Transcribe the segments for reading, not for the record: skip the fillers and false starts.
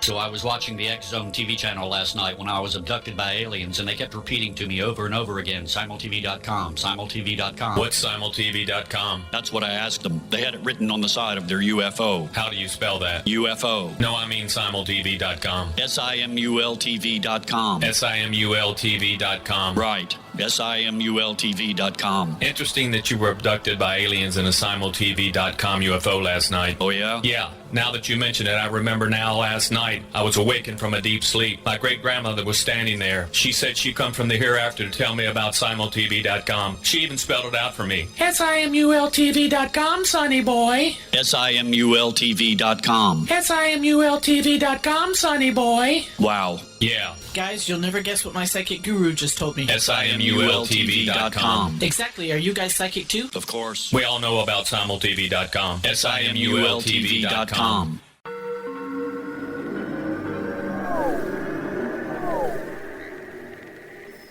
So I was watching the X Zone TV channel last night when I was abducted by aliens, and they kept repeating to me over and over again, simultv.com, simultv.com. What's simultv.com? That's what I asked them. They had it written on the side of their UFO. How do you spell that? UFO. No, I mean simultv.com. simultv.com. simultv.com. Right. simultv.com. Interesting that you were abducted by aliens in a simultv.com UFO last night. Oh, yeah? Yeah. Now that you mention it, I remember now last night I was awakened from a deep sleep. My great-grandmother was standing there. She said she'd come from the hereafter to tell me about simultv.com. She even spelled it out for me. simultv.com, sonny boy. simultv.com. simultv.com, sonny boy. Wow. Yeah. Guys, you'll never guess what my psychic guru just told me. simultv.com. Exactly. Are you guys psychic too? Of course. We all know about simultv.com. simultv.com.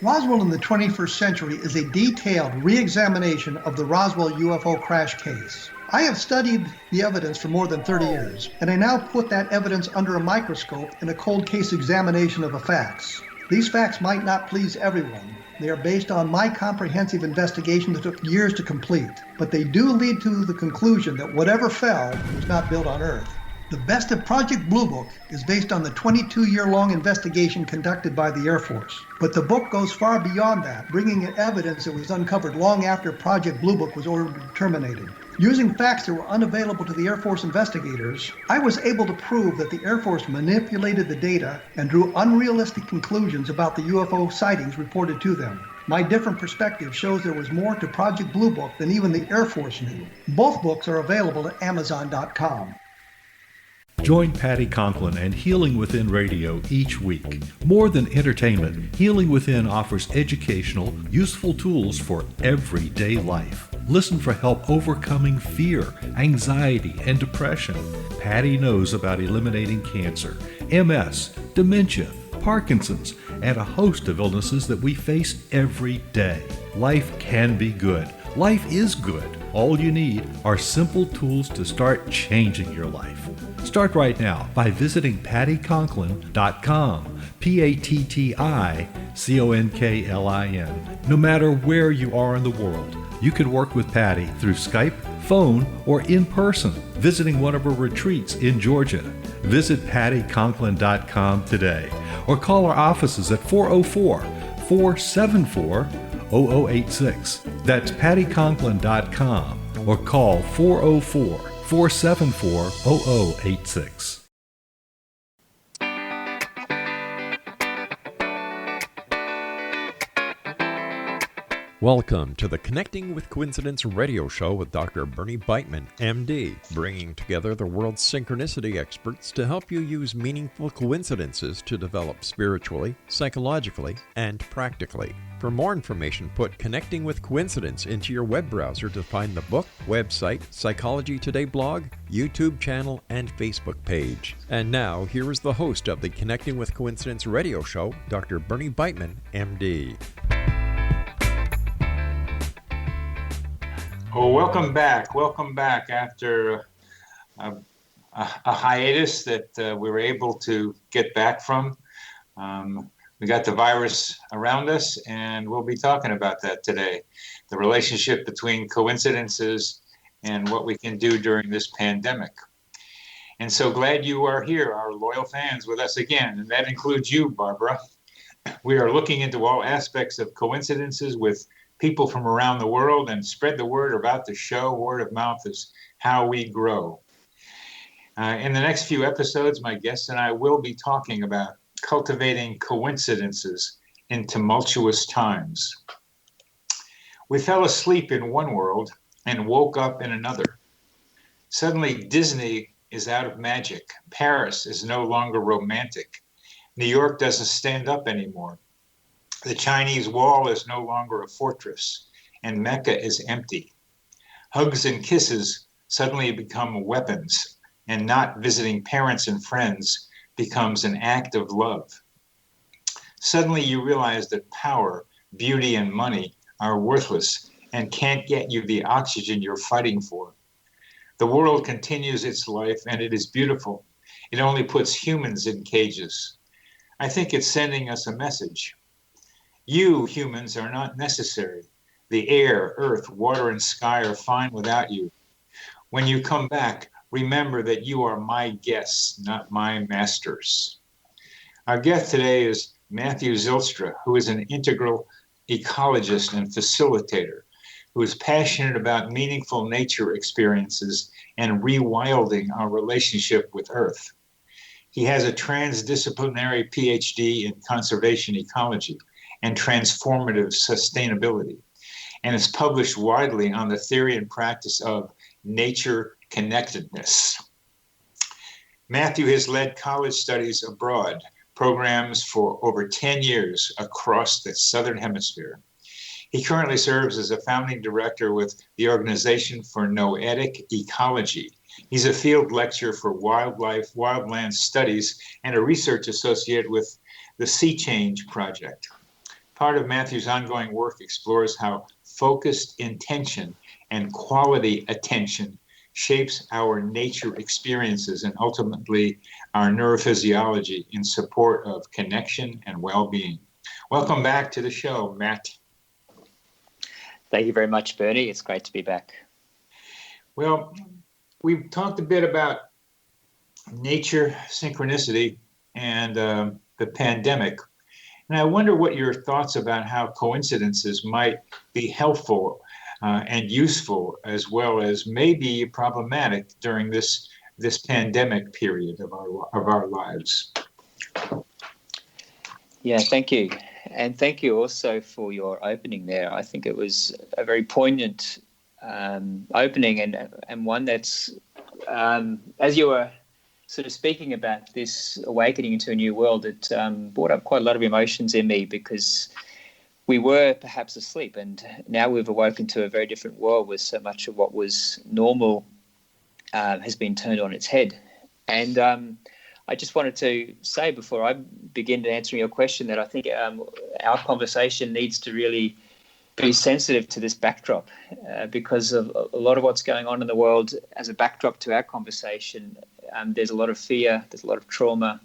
Roswell in the 21st century is a detailed re-examination of the Roswell UFO crash case. I have studied the evidence for more than 30 years, and I now put that evidence under a microscope in a cold case examination of the facts. These facts might not please everyone. They are based on my comprehensive investigation that took years to complete, but they do lead to the conclusion that whatever fell was not built on Earth. The best of Project Blue Book is based on the 22-year-long investigation conducted by the Air Force. But the book goes far beyond that, bringing in evidence that was uncovered long after Project Blue Book was ordered terminated. Using facts that were unavailable to the Air Force investigators, I was able to prove that the Air Force manipulated the data and drew unrealistic conclusions about the UFO sightings reported to them. My different perspective shows there was more to Project Blue Book than even the Air Force knew. Both books are available at Amazon.com. Join Patty Conklin and Healing Within Radio each week. More than entertainment, Healing Within offers educational, useful tools for everyday life. Listen for help overcoming fear, anxiety, and depression. Patty knows about eliminating cancer, MS, dementia, Parkinson's, and a host of illnesses that we face every day. Life can be good. Life is good. All you need are simple tools to start changing your life. Start right now by visiting pattyconklin.com, PATTICONKLIN. No matter where you are in the world, you can work with Patty through Skype, phone, or in person, visiting one of her retreats in Georgia. Visit pattyconklin.com today or call our offices at 404-474-0086. That's pattyconklin.com or call 404-474-0086. Welcome to the Connecting with Coincidence radio show with Dr. Bernie Beitman, MD, bringing together the world's synchronicity experts to help you use meaningful coincidences to develop spiritually, psychologically, and practically. For more information, put Connecting with Coincidence into your web browser to find the book, website, Psychology Today blog, YouTube channel, and Facebook page. And now, here is the host of the Connecting with Coincidence radio show, Dr. Bernie Beitman, MD. Well, welcome back. Welcome back after a hiatus that we were able to get back from. We got the virus around us, and we'll be talking about that today. The relationship between coincidences and what we can do during this pandemic. And so glad you are here, our loyal fans, with us again. And that includes you, Barbara. We are looking into all aspects of coincidences with people from around the world and spread the word about the show. Word of mouth is how we grow. In the next few episodes, my guests and I will be talking about cultivating coincidences in tumultuous times. We fell asleep in one world and woke up in another. Suddenly, Disney is out of magic. Paris is no longer romantic. New York doesn't stand up anymore. The Chinese wall is no longer a fortress, and Mecca is empty. Hugs and kisses suddenly become weapons, and not visiting parents and friends becomes an act of love. Suddenly you realize that power, beauty, and money are worthless and can't get you the oxygen you're fighting for. The world continues its life, and it is beautiful. It only puts humans in cages. I think it's sending us a message. You humans are not necessary. The air, earth, water, and sky are fine without you. When you come back, remember that you are my guests, not my masters. Our guest today is Matthew Zylstra, who is an integral ecologist and facilitator, who is passionate about meaningful nature experiences and rewilding our relationship with Earth. He has a transdisciplinary PhD in conservation ecology and transformative sustainability, and is published widely on the theory and practice of nature connectedness. Matthew has led college studies abroad programs for over 10 years across the Southern Hemisphere. He currently serves as a founding director with the Organization for Noetic Ecology. He's a field lecturer for Wildlands Studies and a research associate with the Sea Change Project. Part of Matthew's ongoing work explores how focused intention and quality attention shapes our nature experiences and ultimately our neurophysiology in support of connection and well-being. Welcome back to the show, Matt. Thank you very much, Bernie. It's great to be back. Well, we've talked a bit about nature, synchronicity, and the pandemic. And I wonder what your thoughts about how coincidences might be helpful and useful, as well as maybe problematic during this pandemic period of our lives. Yeah, thank you. And thank you also for your opening there. I think it was a very poignant opening and one that's, as you were sort of speaking about this awakening into a new world, it brought up quite a lot of emotions in me because we were perhaps asleep and now we've awoken to a very different world where so much of what was normal has been turned on its head. And I just wanted to say before I begin answering your question that I think our conversation needs to really be sensitive to this backdrop because of a lot of what's going on in the world as a backdrop to our conversation. There's a lot of fear, there's a lot of trauma,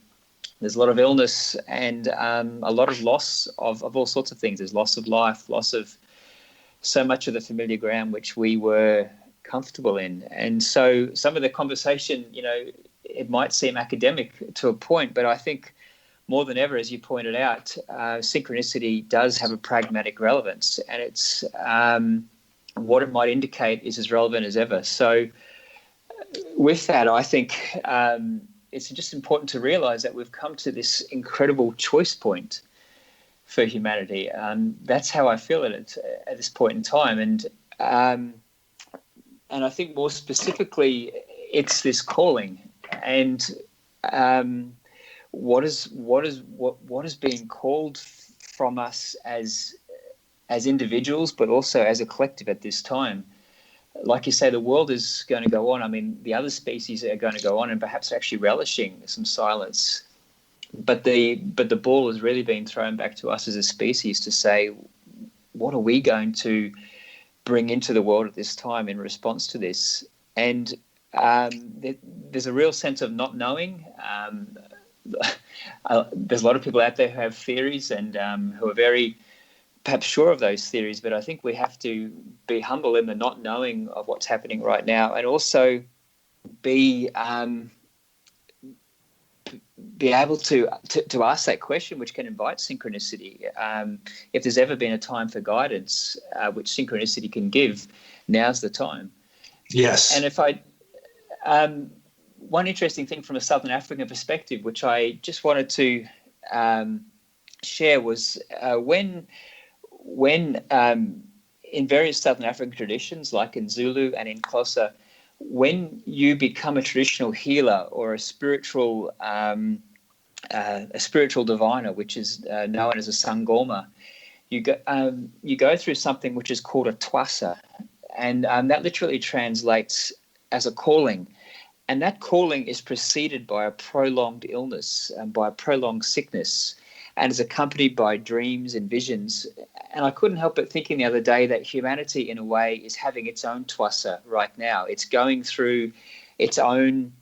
there's a lot of illness and a lot of loss of all sorts of things. There's loss of life, loss of so much of the familiar ground which we were comfortable in. And so some of the conversation, it might seem academic to a point, but I think more than ever, as you pointed out, synchronicity does have a pragmatic relevance, and it's what it might indicate is as relevant as ever. So with that, I think it's just important to realize that we've come to this incredible choice point for humanity. That's how I feel it at this point in time. And I think more specifically, it's this calling. And what is being called from us as individuals, but also as a collective at this time. Like you say, the world is going to go on. I mean, the other species are going to go on and perhaps actually relishing some silence. But the ball has really been thrown back to us as a species to say, what are we going to bring into the world at this time in response to this? And there's a real sense of not knowing. There's a lot of people out there who have theories and who are very perhaps sure of those theories, but I think we have to be humble in the not knowing of what's happening right now, and also be able to ask that question, which can invite synchronicity. If there's ever been a time for guidance, which synchronicity can give, now's the time. Yes. And if one interesting thing from a Southern African perspective, which I just wanted to share, was when in various Southern African traditions, like in Zulu and in Xhosa, when you become a traditional healer or a spiritual diviner, which is known as a sangoma, you go through something which is called a twasa, and that literally translates as a calling. And that calling is preceded by a prolonged illness and by a prolonged sickness, and is accompanied by dreams and visions. And I couldn't help but thinking the other day that humanity, in a way, is having its own twasa right now. It's going through its own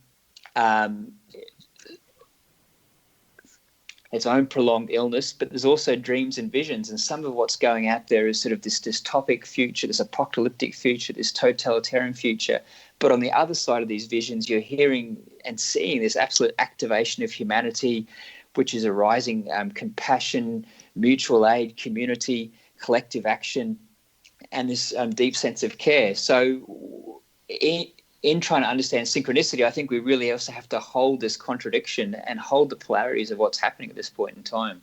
prolonged illness, but there's also dreams and visions. And some of what's going out there is sort of this dystopic future, this apocalyptic future, this totalitarian future. But on the other side of these visions, you're hearing and seeing this absolute activation of humanity, which is arising compassion, mutual aid, community, collective action, and this deep sense of care. So in trying to understand synchronicity, I think we really also have to hold this contradiction and hold the polarities of what's happening at this point in time.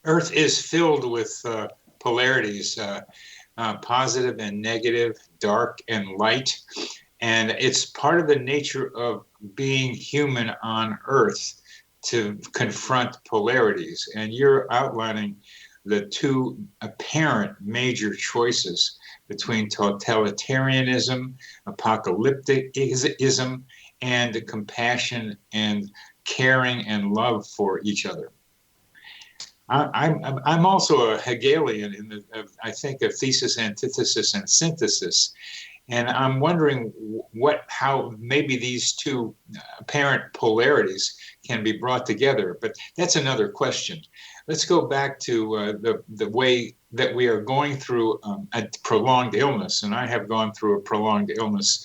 Earth is filled with polarities, positive and negative, dark and light. And it's part of the nature of being human on Earth to confront polarities. And you're outlining the two apparent major choices between totalitarianism, apocalypticism, and compassion and caring and love for each other. I'm also a Hegelian in I think of thesis, antithesis, and synthesis. And I'm wondering how maybe these two apparent polarities can be brought together, but that's another question. Let's go back to the way that we are going through a prolonged illness, and I have gone through a prolonged illness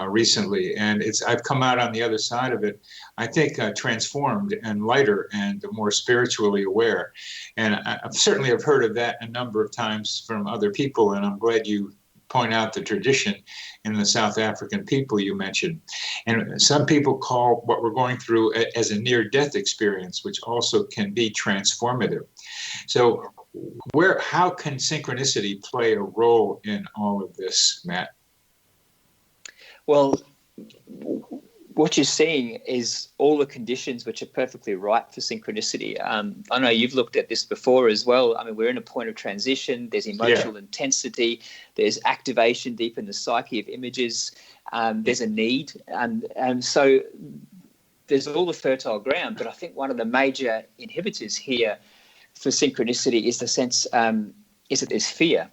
recently, and I've come out on the other side of it, I think, transformed and lighter and more spiritually aware. And I certainly have heard of that a number of times from other people, and I'm glad you point out the tradition in the South African people you mentioned. And some people call what we're going through as a near-death experience, which also can be transformative. So how can synchronicity play a role in all of this, Matt? Well, what you're seeing is all the conditions which are perfectly right for synchronicity. I know you've looked at this before as well. I mean, we're in a point of transition. There's emotional intensity. There's activation deep in the psyche of images. There's a need. And so there's all the fertile ground. But I think one of the major inhibitors here for synchronicity is the sense is that there's fear.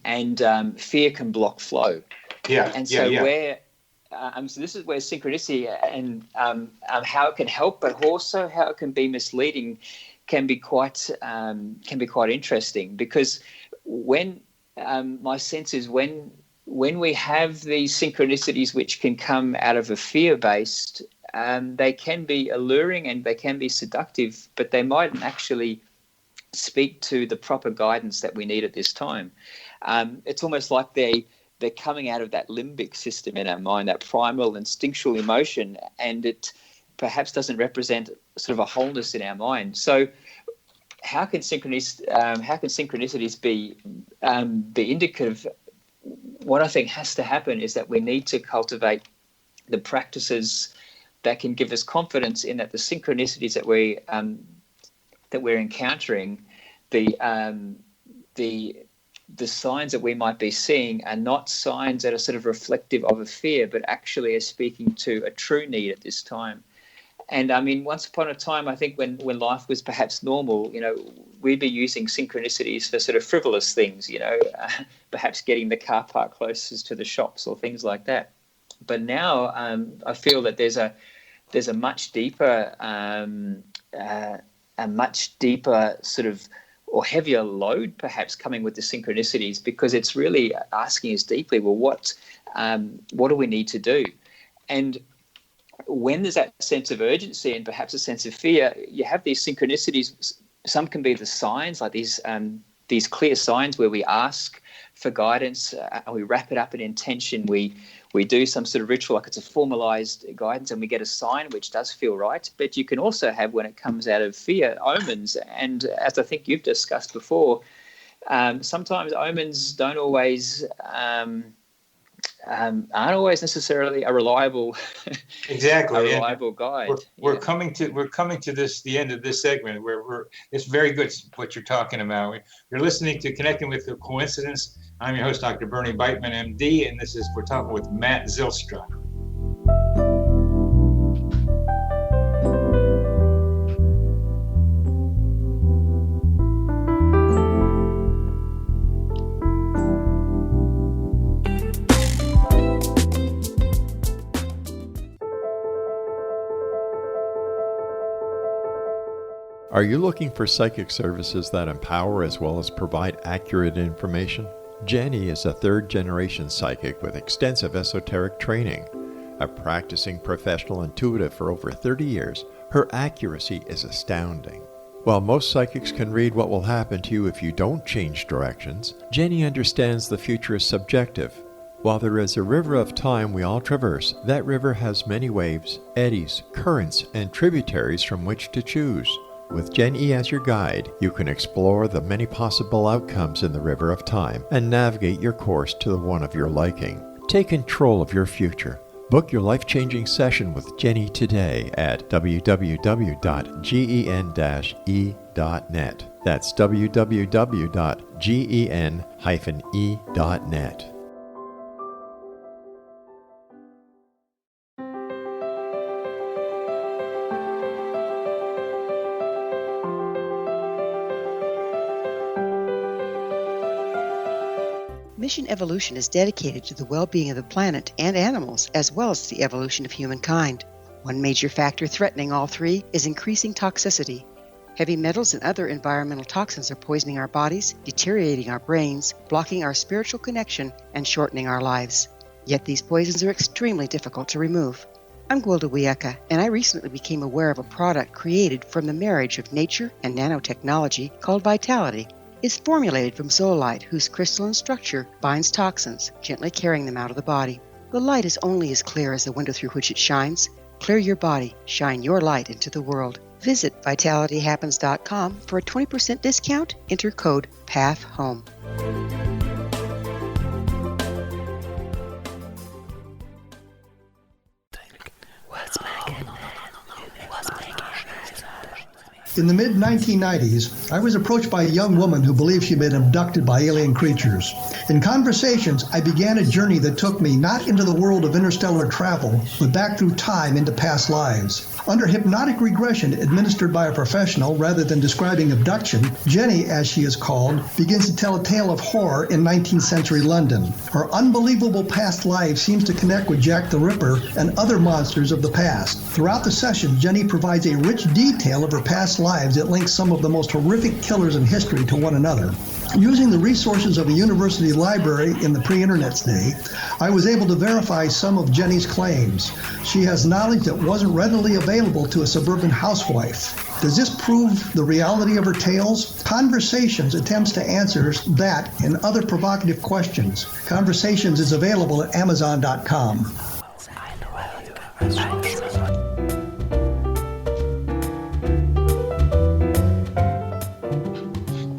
And fear can block flow. So this is where synchronicity and how it can help, but also how it can be misleading, can be quite interesting. Because when my sense is when we have these synchronicities which can come out of a fear-based, they can be alluring and they can be seductive, but they mightn't actually speak to the proper guidance that we need at this time. It's almost like they're coming out of that limbic system in our mind, that primal instinctual emotion, and it perhaps doesn't represent sort of a wholeness in our mind. So how can synchronicities be indicative? What I think has to happen is that we need to cultivate the practices that can give us confidence in that the synchronicities that we're encountering, the signs that we might be seeing are not signs that are sort of reflective of a fear, but actually are speaking to a true need at this time. And I mean, once upon a time, I think when life was perhaps normal, we'd be using synchronicities for sort of frivolous things, perhaps getting the car park closest to the shops or things like that. But now I feel that there's a much deeper, sort of, or heavier load perhaps coming with the synchronicities, because it's really asking us deeply, well, what do we need to do? And when there's that sense of urgency and perhaps a sense of fear, you have these synchronicities. Some can be the signs, like these clear signs where we ask for guidance, we wrap it up in intention, we do some sort of ritual, like it's a formalized guidance, and we get a sign which does feel right. But you can also have, when it comes out of fear, omens. And as I think you've discussed before, sometimes omens don't always aren't always necessarily a reliable guide. We're coming to the end of this segment where it's very good what you're talking about. You're listening to Connecting with the Coincidence. I'm your host, Dr. Bernie Beitman, MD, and we're talking with Matt Zylstra. Are you looking for psychic services that empower as well as provide accurate information? Jenny is a third-generation psychic with extensive esoteric training. A practicing professional intuitive for over 30 years, her accuracy is astounding. While most psychics can read what will happen to you if you don't change directions, Jenny understands the future is subjective. While there is a river of time we all traverse, that river has many waves, eddies, currents, and tributaries from which to choose. With Jenny as your guide, you can explore the many possible outcomes in the river of time and navigate your course to the one of your liking. Take control of your future. Book your life-changing session with Jenny today at www.gen-e.net. That's www.gen-e.net. Mission Evolution is dedicated to the well-being of the planet and animals, as well as the evolution of humankind. One major factor threatening all three is increasing toxicity. Heavy metals and other environmental toxins are poisoning our bodies, deteriorating our brains, blocking our spiritual connection, and shortening our lives. Yet these poisons are extremely difficult to remove. I'm Gwilda Wiyaka, and I recently became aware of a product created from the marriage of nature and nanotechnology called Vitality. It's formulated from zoolite, whose crystalline structure binds toxins, gently carrying them out of the body. The light is only as clear as the window through which it shines. Clear your body, shine your light into the world. Visit vitalityhappens.com for a 20% discount. Enter code PATHHOME. In the mid-1990s, I was approached by a young woman who believed she'd been abducted by alien creatures. In conversations, I began a journey that took me not into the world of interstellar travel, but back through time into past lives. Under hypnotic regression administered by a professional rather than describing abduction, Jenny, as she is called, begins to tell a tale of horror in 19th century London. Her unbelievable past life seems to connect with Jack the Ripper and other monsters of the past. Throughout the session, Jenny provides a rich detail of her past lives that links some of the most horrific killers in history to one another. Using the resources of a university library in the pre-internet's day, I was able to verify some of Jenny's claims. She has knowledge that wasn't readily available to a suburban housewife. Does this prove the reality of her tales? Conversations attempts to answer that and other provocative questions. Conversations is available at Amazon.com.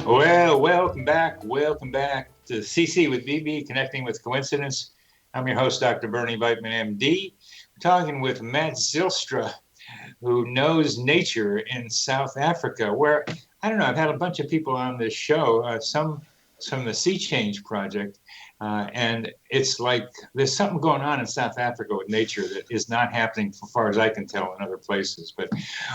Well, welcome back to CC with BB, Connecting with Coincidence. I'm your host, Dr. Bernie Beitman, MD. We're talking with Matt Zylstra, who knows nature in South Africa, where, I don't know, I've had a bunch of people on this show, some from the Sea Change Project, and it's like there's something going on in South Africa with nature that is not happening, as far as I can tell, in other places. But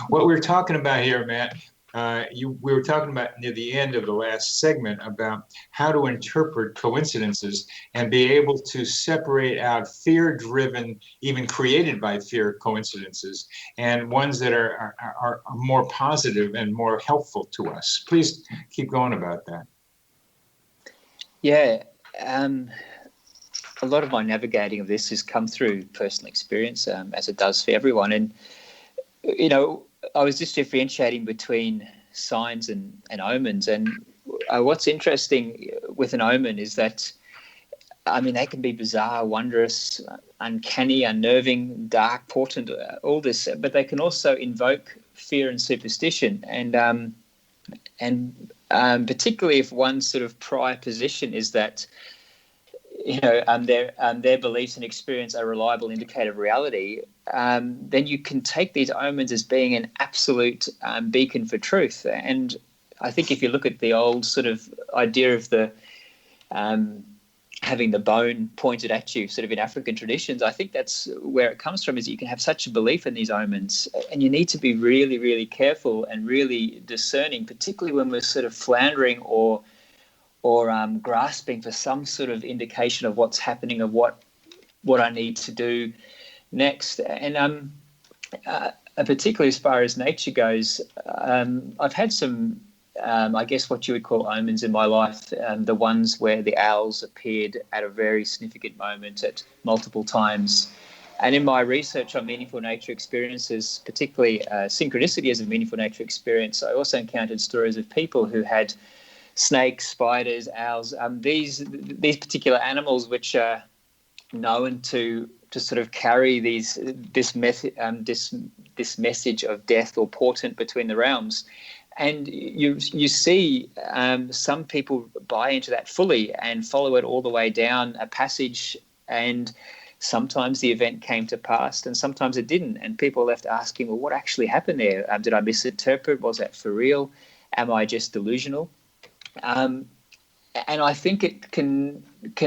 what we're talking about here, Matt, we were talking about near the end of the last segment about how to interpret coincidences and be able to separate out fear-driven, even created by fear coincidences, and ones that are more positive and more helpful to us. Please keep going about that. Yeah, a lot of my navigating of this has come through personal experience, as it does for everyone. And, you know, I was just differentiating between signs and omens. And what's interesting with an omen is that, I mean, they can be bizarre, wondrous, uncanny, unnerving, dark, portent, all this, but they can also invoke fear and superstition. And particularly if one's sort of prior position is that, you know, their beliefs and experience are a reliable indicator of reality, then you can take these omens as being an absolute beacon for truth. And I think if you look at the old sort of idea of the having the bone pointed at you, sort of in African traditions, I think that's where it comes from, is you can have such a belief in these omens, and you need to be really, really careful and really discerning, particularly when we're sort of floundering or grasping for some sort of indication of what's happening, of what I need to do next. And particularly as far as nature goes, I've had some, I guess what you would call omens in my life, the ones where the owls appeared at a very significant moment at multiple times. And in my research on meaningful nature experiences, particularly synchronicity as a meaningful nature experience, I also encountered stories of people who had snakes, spiders, owls, these particular animals which are known to sort of carry this message of death or portent between the realms. And you see some people buy into that fully and follow it all the way down a passage, and sometimes the event came to pass and sometimes it didn't. And people are left asking, well, what actually happened there? Did I misinterpret? Was that for real? Am I just delusional? And I think it can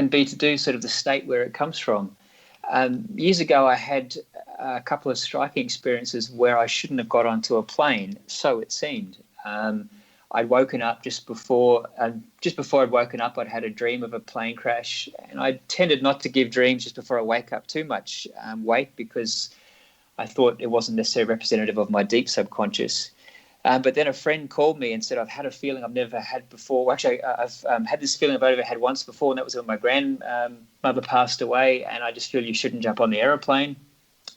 be to do sort of the state where it comes from. Years ago, I had a couple of striking experiences where I shouldn't have got onto a plane, so it seemed. I'd woken up just before I'd woken up, I'd had a dream of a plane crash, and I tended not to give dreams just before I wake up too much weight, because I thought it wasn't necessarily representative of my deep subconscious. But then a friend called me and said, I've had a feeling I've never had before. Well, actually, I've had this feeling I've only ever had once before, and that was when my grandmother passed away, and I just feel you shouldn't jump on the aeroplane.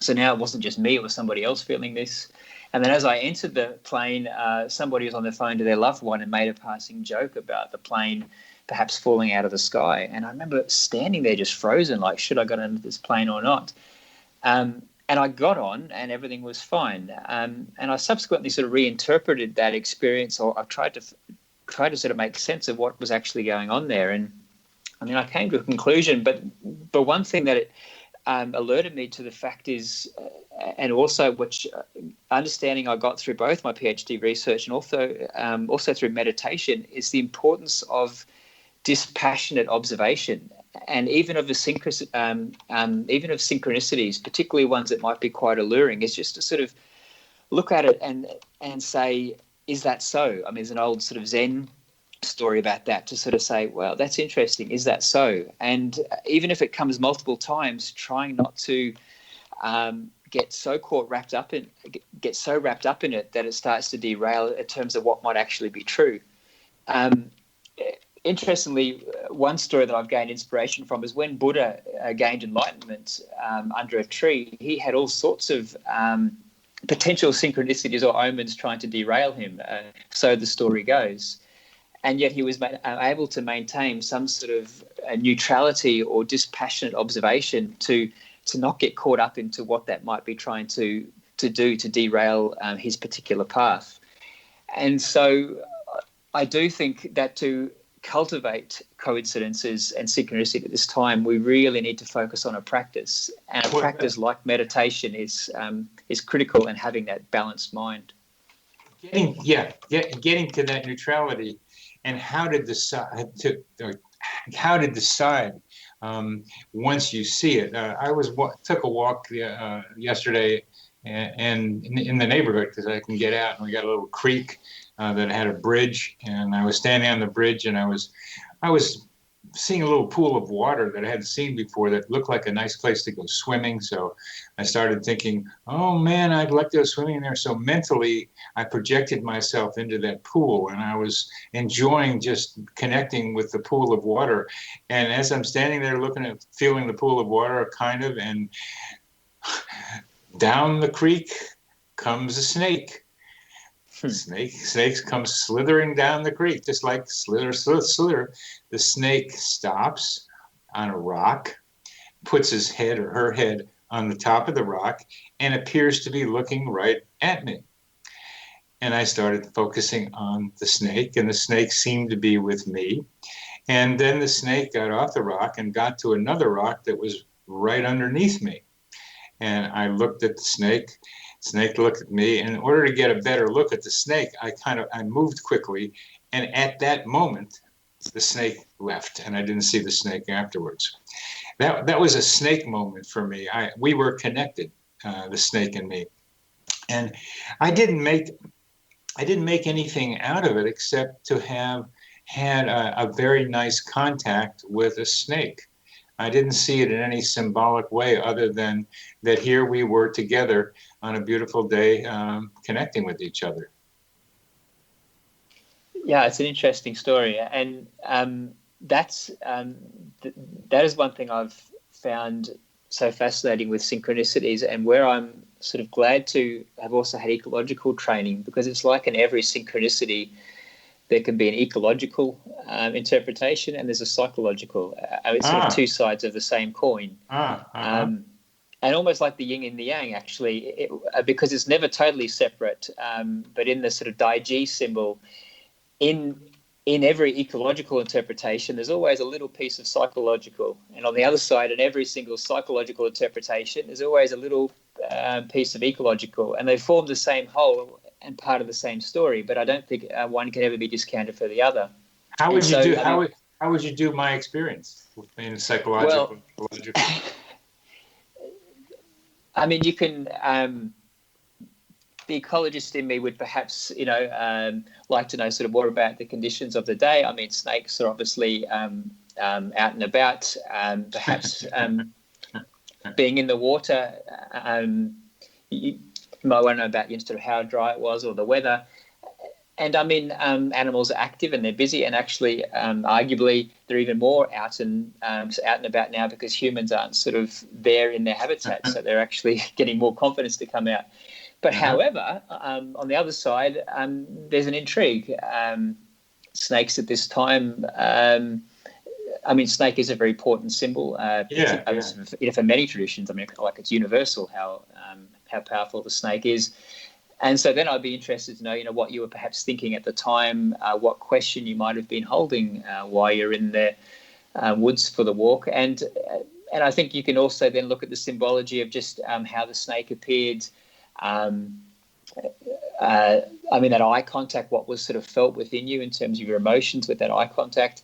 So now it wasn't just me, it was somebody else feeling this. And then as I entered the plane, somebody was on the phone to their loved one and made a passing joke about the plane perhaps falling out of the sky. And I remember standing there just frozen, like, should I get into this plane or not? And I got on and everything was fine. And I subsequently sort of reinterpreted that experience, or I tried to sort of make sense of what was actually going on there. And I mean, I came to a conclusion, but one thing that it alerted me to the fact is, and also which understanding I got through both my PhD research and also through meditation, is the importance of dispassionate observation, and even of synchronicities, particularly ones that might be quite alluring, is just to sort of look at it and say, is that so? I mean, there's an old sort of Zen story about that, to sort of say, well, that's interesting, is that so? And even if it comes multiple times, trying not to get so wrapped up in it that it starts to derail in terms of what might actually be true. Interestingly, one story that I've gained inspiration from is when Buddha gained enlightenment under a tree. He had all sorts of potential synchronicities or omens trying to derail him, so the story goes. And yet he was able to maintain some sort of neutrality or dispassionate observation to not get caught up into what that might be trying to do to derail his particular path. And so I do think that to cultivate coincidences and synchronicity at this time, we really need to focus on a practice. And a practice like meditation is critical in having that balanced mind. Getting to that neutrality, and how to decide once you see it. I took a walk yesterday, and in the neighborhood, because I can get out, and we got a little creek that had a bridge, and I was standing on the bridge, and I was seeing a little pool of water that I hadn't seen before that looked like a nice place to go swimming. So I started thinking, oh man, I'd like to go swimming there. So mentally, I projected myself into that pool, and I was enjoying just connecting with the pool of water. And as I'm standing there feeling the pool of water, kind of, and down the creek comes a snake. Snakes come slithering down the creek, just like slither, slither, slither. The snake stops on a rock, puts his head or her head on the top of the rock, and appears to be looking right at me. And I started focusing on the snake, and the snake seemed to be with me. And then the snake got off the rock and got to another rock that was right underneath me. And I looked at the snake. Snake looked at me, and in order to get a better look at the snake, I moved quickly, and at that moment, the snake left, and I didn't see the snake afterwards. That was a snake moment for me. We were connected, the snake and me, and I didn't make anything out of it except to have had a very nice contact with a snake. I didn't see it in any symbolic way other than that here we were together on a beautiful day, connecting with each other. Yeah, it's an interesting story, and that is one thing I've found so fascinating with synchronicities, and where I'm sort of glad to have also had ecological training, because it's like in every synchronicity there can be an ecological interpretation and there's a psychological. It's sort of two sides of the same coin. And almost like the yin and the yang, actually, because it's never totally separate, but in the sort of Daiji symbol, in every ecological interpretation, there's always a little piece of psychological. And on the other side, in every single psychological interpretation, there's always a little piece of ecological. And they form the same whole and part of the same story. But I don't think one can ever be discounted for the other. How would you do? How would you do my experience in psychological? Well, I mean, you can. The ecologist in me would perhaps, like to know sort of more about the conditions of the day. I mean, snakes are obviously out and about. Perhaps being in the water, you might want to know about sort of how dry it was or the weather. And I mean, animals are active and they're busy, and actually, arguably, they're even more out and about now because humans aren't sort of there in their habitat, so they're actually getting more confidence to come out. But however, on the other side, there's an intrigue. Snakes at this time, I mean, snake is a very important symbol. For many traditions, I mean, like it's universal how powerful the snake is. And so then I'd be interested to know, what you were perhaps thinking at the time, what question you might have been holding while you're in the woods for the walk. And I think you can also then look at the symbology of just how the snake appeared. I mean, that eye contact, what was sort of felt within you in terms of your emotions with that eye contact.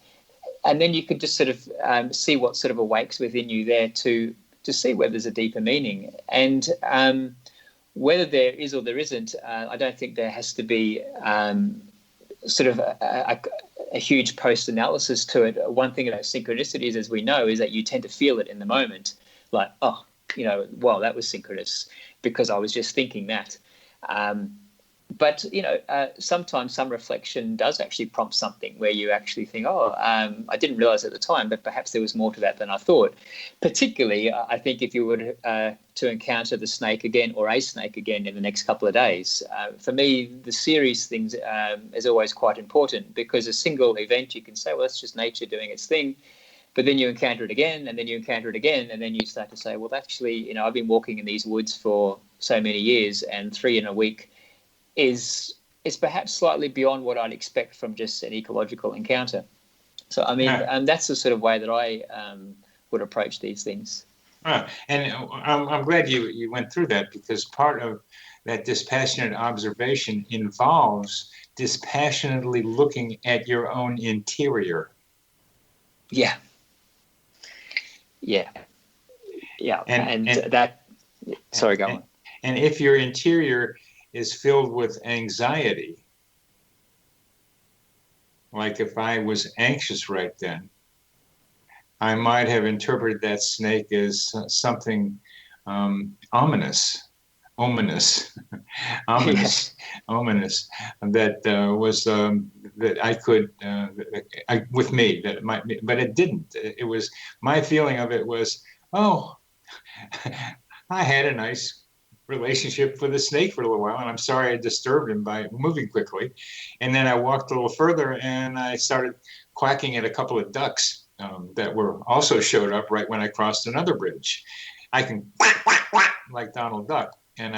And then you could just sort of see what sort of awakes within you there to see whether there's a deeper meaning. And whether there is or there isn't, I don't think there has to be sort of a huge post-analysis to it. One thing about synchronicities, as we know, is that you tend to feel it in the moment. Like, well, that was synchronous because I was just thinking that. But, sometimes some reflection does actually prompt something where you actually think, I didn't realize at the time, but perhaps there was more to that than I thought. Particularly, I think if you were to encounter the snake again or a snake again in the next couple of days, for me, the series things is always quite important, because a single event, you can say, well, that's just nature doing its thing. But then you encounter it again, and then you encounter it again, and then you start to say, well, actually, I've been walking in these woods for so many years, and 3 in a week is perhaps slightly beyond what I'd expect from just an ecological encounter. So, I mean, that's the sort of way that I would approach these things. And I'm glad you went through that, because part of that dispassionate observation involves dispassionately looking at your own interior. Yeah. Sorry, go on. And if your interior is filled with anxiety, like if I was anxious right then, I might have interpreted that snake as something ominous, that was that I could with me, that might be, but it didn't. It was, my feeling of it was, I had a nice relationship with the snake for a little while, and I'm sorry I disturbed him by moving quickly. And then I walked a little further, and I started quacking at a couple of ducks that were also showed up right when I crossed another bridge. I can quack, quack, quack like Donald Duck. And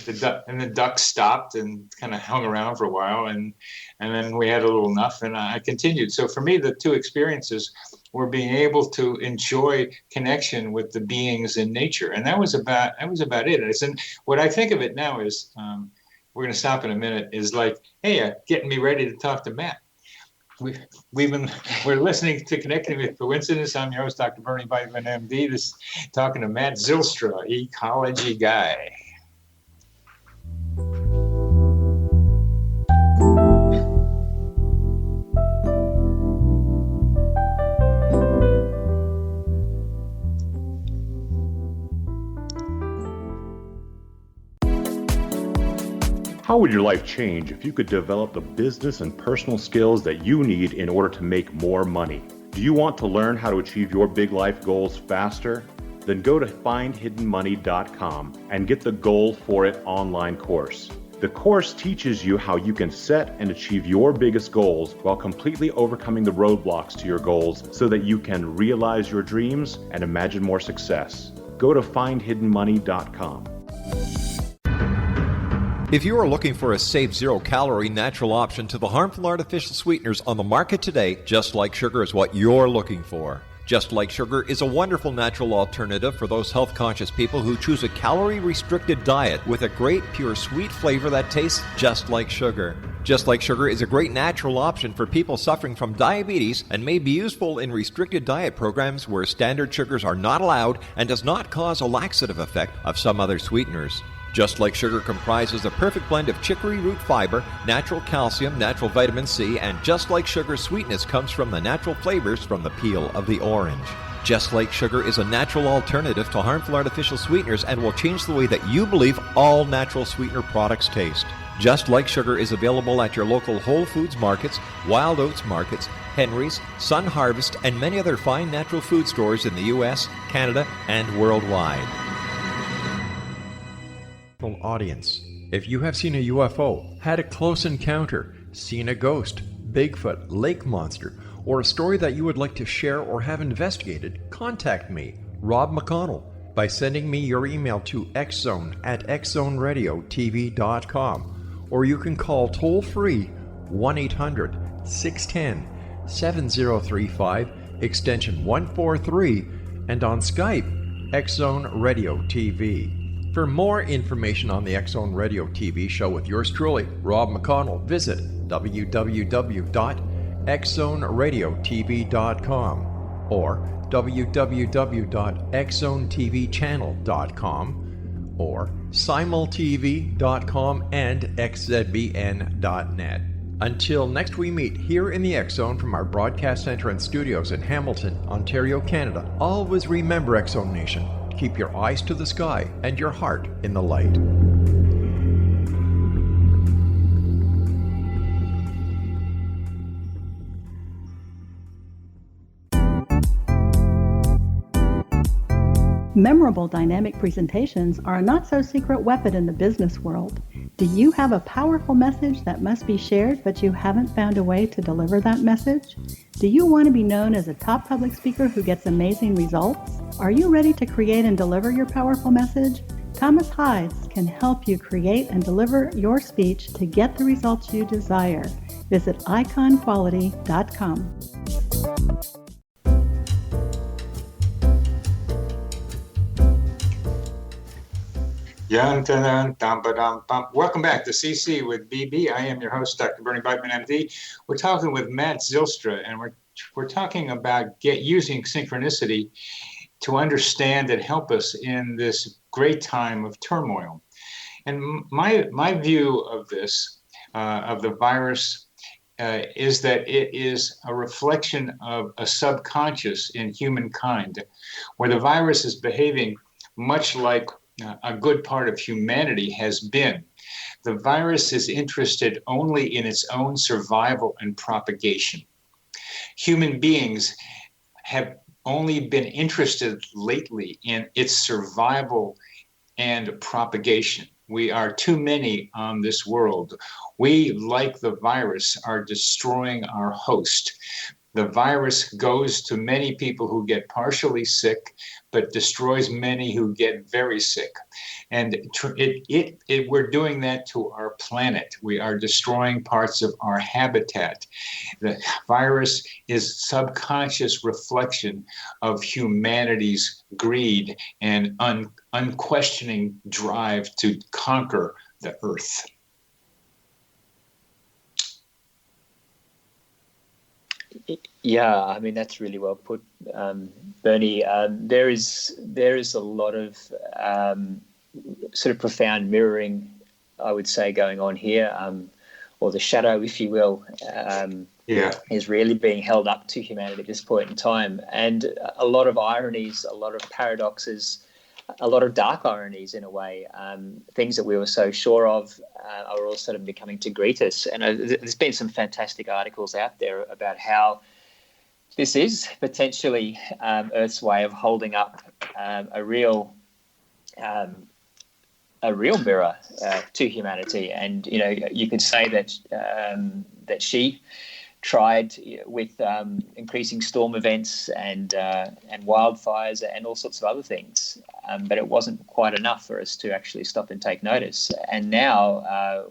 the duck stopped and kind of hung around for a while, and then we had a little enough, and I continued. So for me, the two experiences were being able to enjoy connection with the beings in nature, and that was about it. And what I think of it now is, we're going to stop in a minute, is like, hey, getting me ready to talk to Matt. We're listening to Connecting with Coincidence. I'm your host, Dr. Bernie Beitman, MD. This talking to Matt Zylstra, ecology guy. How would your life change if you could develop the business and personal skills that you need in order to make more money? Do you want to learn how to achieve your big life goals faster? Then go to findhiddenmoney.com and get the Goal for It online course. The course teaches you how you can set and achieve your biggest goals while completely overcoming the roadblocks to your goals so that you can realize your dreams and imagine more success. Go to findhiddenmoney.com. If you are looking for a safe, zero-calorie natural option to the harmful artificial sweeteners on the market today, Just Like Sugar is what you're looking for. Just Like Sugar is a wonderful natural alternative for those health-conscious people who choose a calorie-restricted diet with a great, pure, sweet flavor that tastes just like sugar. Just Like Sugar is a great natural option for people suffering from diabetes and may be useful in restricted diet programs where standard sugars are not allowed and does not cause a laxative effect of some other sweeteners. Just Like Sugar comprises a perfect blend of chicory root fiber, natural calcium, natural vitamin C, and Just Like Sugar's sweetness comes from the natural flavors from the peel of the orange. Just Like Sugar is a natural alternative to harmful artificial sweeteners and will change the way that you believe all natural sweetener products taste. Just Like Sugar is available at your local Whole Foods markets, Wild Oats markets, Henry's, Sun Harvest, and many other fine natural food stores in the U.S., Canada, and worldwide. Audience. If you have seen a UFO, had a close encounter, seen a ghost, Bigfoot, lake monster, or a story that you would like to share or have investigated, contact me, Rob McConnell, by sending me your email to xzone@xzoneradiotv.com, or you can call toll-free 1-800-610-7035, extension 143, and on Skype, X-Zone Radio TV. For more information on the X-Zone Radio TV show with yours truly, Rob McConnell, visit www.xzoneradiotv.com or www.xzonetvchannel.com or simultv.com and xzbn.net. Until next we meet here in the X-Zone from our broadcast center and studios in Hamilton, Ontario, Canada, always remember, X-Zone Nation, keep your eyes to the sky and your heart in the light. Memorable dynamic presentations are a not-so-secret weapon in the business world. Do you have a powerful message that must be shared, but you haven't found a way to deliver that message? Do you want to be known as a top public speaker who gets amazing results? Are you ready to create and deliver your powerful message? Thomas Hides can help you create and deliver your speech to get the results you desire. Visit iconquality.com. Welcome back to CC with BB. I am your host, Dr. Bernie Beitman, MD. We're talking with Matt Zylstra, and we're talking about using synchronicity to understand and help us in this great time of turmoil. And my view of this, of the virus, is that it is a reflection of a subconscious in humankind, where the virus is behaving much like a good part of humanity has been. The virus is interested only in its own survival and propagation. Human beings have only been interested lately in its survival and propagation. We are too many on this world. We, like the virus, are destroying our host. The virus goes to many people who get partially sick, but destroys many who get very sick. And we're doing that to our planet. We are destroying parts of our habitat. The virus is subconscious reflection of humanity's greed and unquestioning drive to conquer the earth. Yeah, I mean, that's really well put, Bernie. There is a lot of sort of profound mirroring, I would say, going on here, or the shadow, if you will, is really being held up to humanity at this point in time. And a lot of ironies, a lot of paradoxes, a lot of dark ironies in a way. Things that we were so sure of are all sort of becoming to greet us. And there's been some fantastic articles out there about how this is potentially Earth's way of holding up a real mirror to humanity. And you could say that she tried with increasing storm events and wildfires and all sorts of other things, but it wasn't quite enough for us to actually stop and take notice. And now,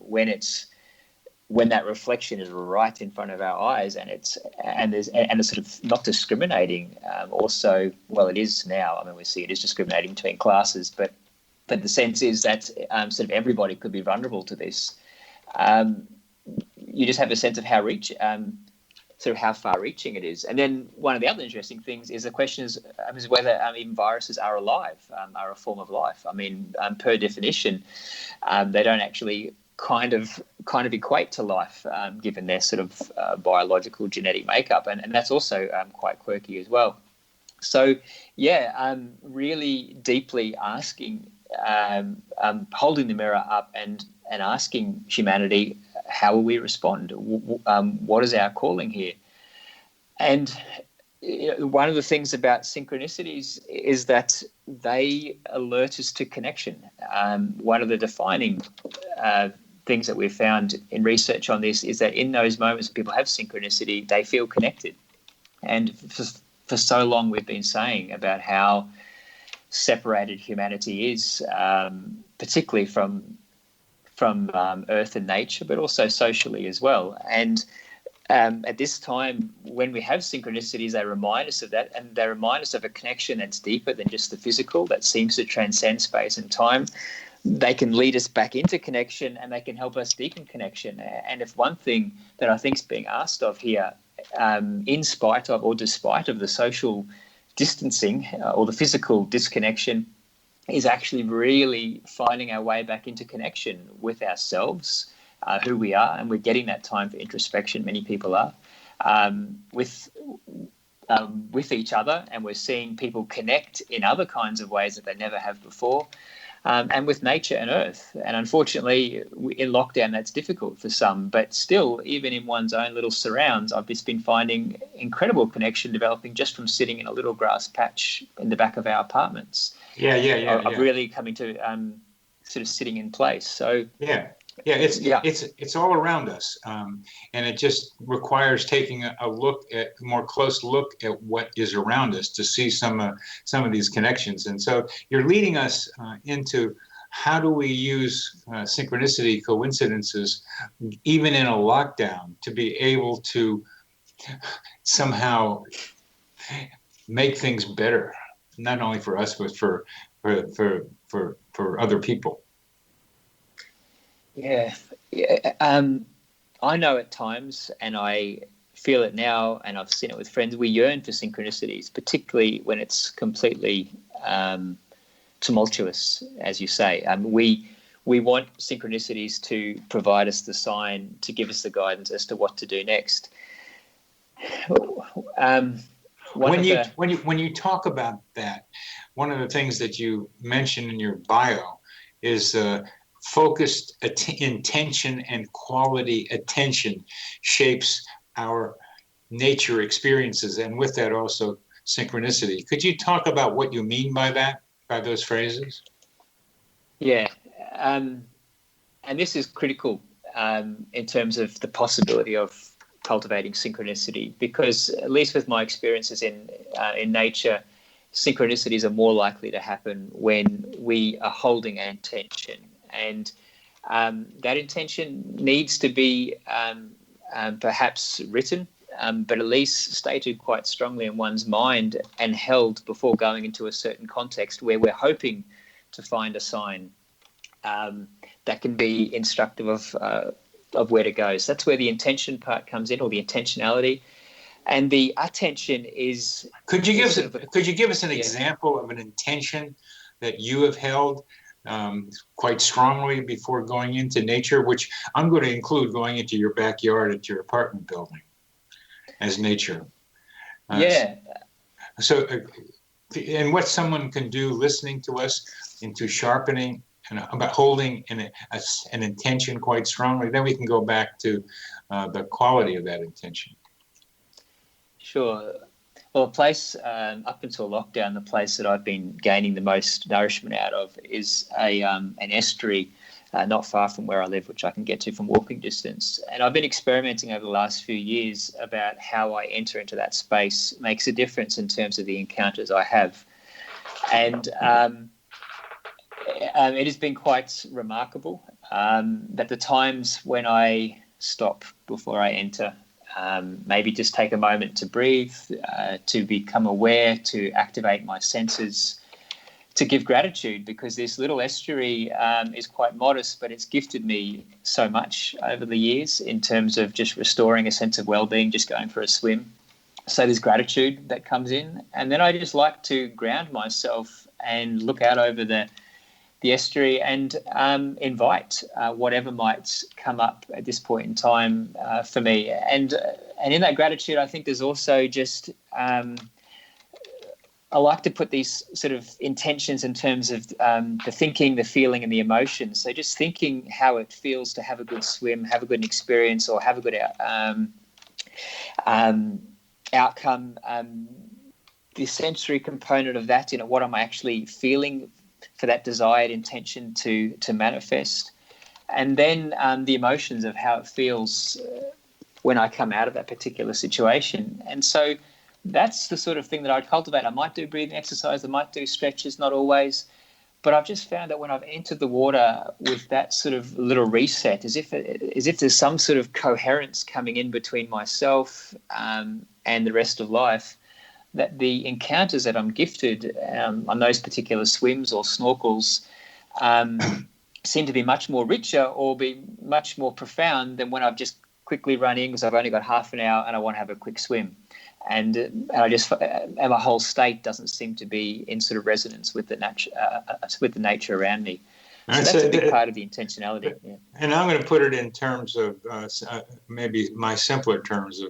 when that reflection is right in front of our eyes, and it's sort of not discriminating, also, well, it is now. I mean, we see it is discriminating between classes, but the sense is that sort of everybody could be vulnerable to this. You just have a sense of how far-reaching it is. And then one of the other interesting things is the question is whether even viruses are alive, are a form of life. I mean, per definition, they don't actually kind of equate to life, given their sort of biological genetic makeup, and that's also quite quirky as well. So, really deeply asking, holding the mirror up and asking humanity, how will we respond? What is our calling here? And one of the things about synchronicities is that they alert us to connection. One of the defining things that we've found in research on this is that in those moments people have synchronicity, they feel connected. And for so long we've been saying about how separated humanity is, particularly from Earth and nature, but also socially as well. And at this time, when we have synchronicities, they remind us of that, and they remind us of a connection that's deeper than just the physical, that seems to transcend space and time. They can lead us back into connection, and they can help us deepen connection. And if one thing that I think is being asked of here, in spite of or despite of the social distancing or the physical disconnection, is actually really finding our way back into connection with ourselves, who we are, and we're getting that time for introspection. Many people are with each other, and we're seeing people connect in other kinds of ways that they never have before, and with nature and Earth. And unfortunately, in lockdown, that's difficult for some. But still, even in one's own little surrounds, I've just been finding incredible connection developing just from sitting in a little grass patch in the back of our apartments. I've really coming to sort of sitting in place. So it's all around us, and it just requires taking a more close look at what is around us to see some of these connections. And so you're leading us into how do we use synchronicity, coincidences, even in a lockdown, to be able to somehow make things better, not only for us, but for other people. I know at times, and I feel it now, and I've seen it with friends, we yearn for synchronicities, particularly when it's completely tumultuous, as you say. We want synchronicities to provide us the sign, to give us the guidance as to what to do next. When you talk about that, one of the things that you mentioned in your bio is focused intention and quality attention shapes our nature experiences, and with that also synchronicity. Could you talk about what you mean by that, by those phrases? And this is critical in terms of the possibility of cultivating synchronicity, because at least with my experiences in nature, synchronicities are more likely to happen when we are holding an intention. And that intention needs to be perhaps written, but at least stated quite strongly in one's mind and held before going into a certain context where we're hoping to find a sign that can be instructive of where to go. So that's where the intention part comes in, or the intentionality. And the attention is... Could you give us an example of an intention that you have held quite strongly before going into nature, which I'm going to include going into your backyard at your apartment building as nature? So and what someone can do listening to us into sharpening and about holding an intention quite strongly, then we can go back to the quality of that intention. Sure. Well, a place up until lockdown, the place that I've been gaining the most nourishment out of is an estuary not far from where I live, which I can get to from walking distance. And I've been experimenting over the last few years about how I enter into that space makes a difference in terms of the encounters I have. And it has been quite remarkable that the times when I stop before I enter, maybe just take a moment to breathe, to become aware, to activate my senses, to give gratitude, because this little estuary is quite modest, but it's gifted me so much over the years in terms of just restoring a sense of well-being, just going for a swim. So there's gratitude that comes in. And then I just like to ground myself and look out over the estuary and invite whatever might come up at this point in time for me. And in that gratitude, I think there's also just I like to put these sort of intentions in terms of the thinking, the feeling, and the emotions. So just thinking how it feels to have a good swim, have a good experience, or have a good outcome. The sensory component of that, what am I actually feeling for that desired intention to manifest? And then the emotions of how it feels when I come out of that particular situation. And so that's the sort of thing that I'd cultivate. I might do breathing exercise, I might do stretches, not always, but I've just found that when I've entered the water with that sort of little reset, as if there's some sort of coherence coming in between myself and the rest of life, that the encounters that I'm gifted on those particular swims or snorkels seem to be much more richer or be much more profound than when I've just quickly run in because I've only got half an hour and I want to have a quick swim. And I just, and my whole state doesn't seem to be in sort of resonance with the nature around me. So that's a big part of the intentionality. Yeah. And I'm going to put it in terms of maybe my simpler terms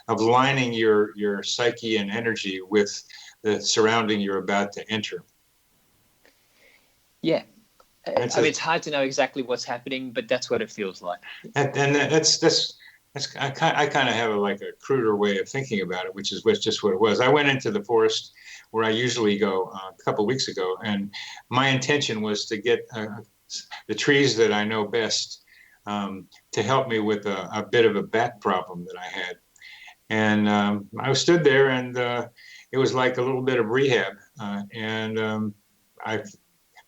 of lining your psyche and energy with the surrounding you're about to enter. Yeah. I mean, it's hard to know exactly what's happening, but that's what it feels like. And that's I kind of have a cruder way of thinking about it, which is just what it was. I went into the forest where I usually go a couple of weeks ago, and my intention was to get the trees that I know best to help me with a bit of a back problem that I had. And I stood there, and it was like a little bit of rehab.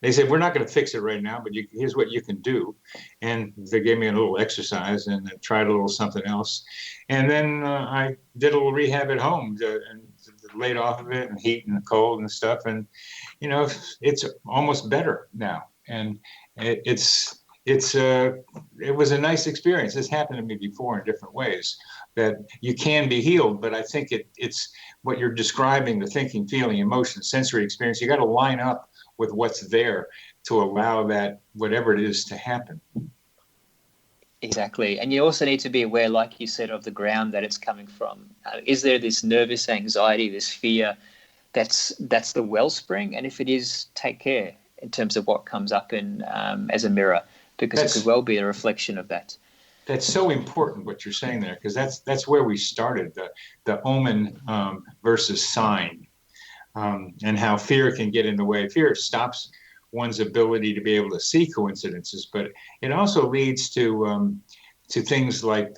They said, we're not going to fix it right now, but here's what you can do. And they gave me a little exercise and I tried a little something else. And then I did a little rehab at home and laid off of it and heat and cold and stuff. And, it's almost better now. And it was a nice experience. This happened to me before in different ways, that you can be healed. But I think it's what you're describing, the thinking, feeling, emotion, sensory experience. You got to line up with what's there to allow that, whatever it is, to happen. Exactly. And you also need to be aware, like you said, of the ground that it's coming from. Is there this nervous anxiety, this fear that's the wellspring? And if it is, take care in terms of what comes up in as a mirror, because it could well be a reflection of that. That's so important what you're saying there, because that's where we started, the omen versus sign. And how fear can get in the way. Fear stops one's ability to be able to see coincidences, but it also leads to things like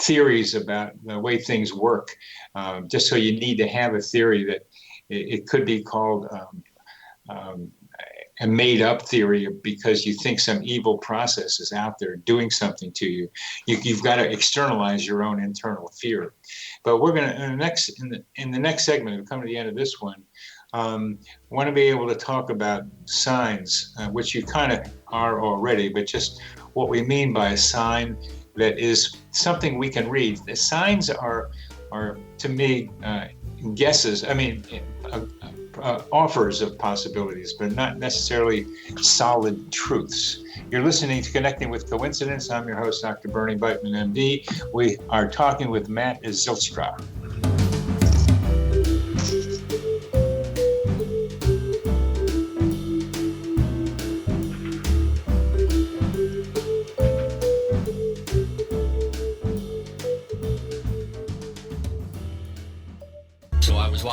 theories about the way things work. Just so you need to have a theory that it could be called a made-up theory because you think some evil process is out there doing something to you. You've got to externalize your own internal fear. But we're going to in the next segment, we come to the end of this one. Want to be able to talk about signs, which you kind of are already, but just what we mean by a sign that is something we can read. The signs are to me guesses. I mean. Offers of possibilities, but not necessarily solid truths. You're listening to Connecting with Coincidence. I'm your host, Dr. Bernie Beitman, MD. We are talking with Matt Zylstra.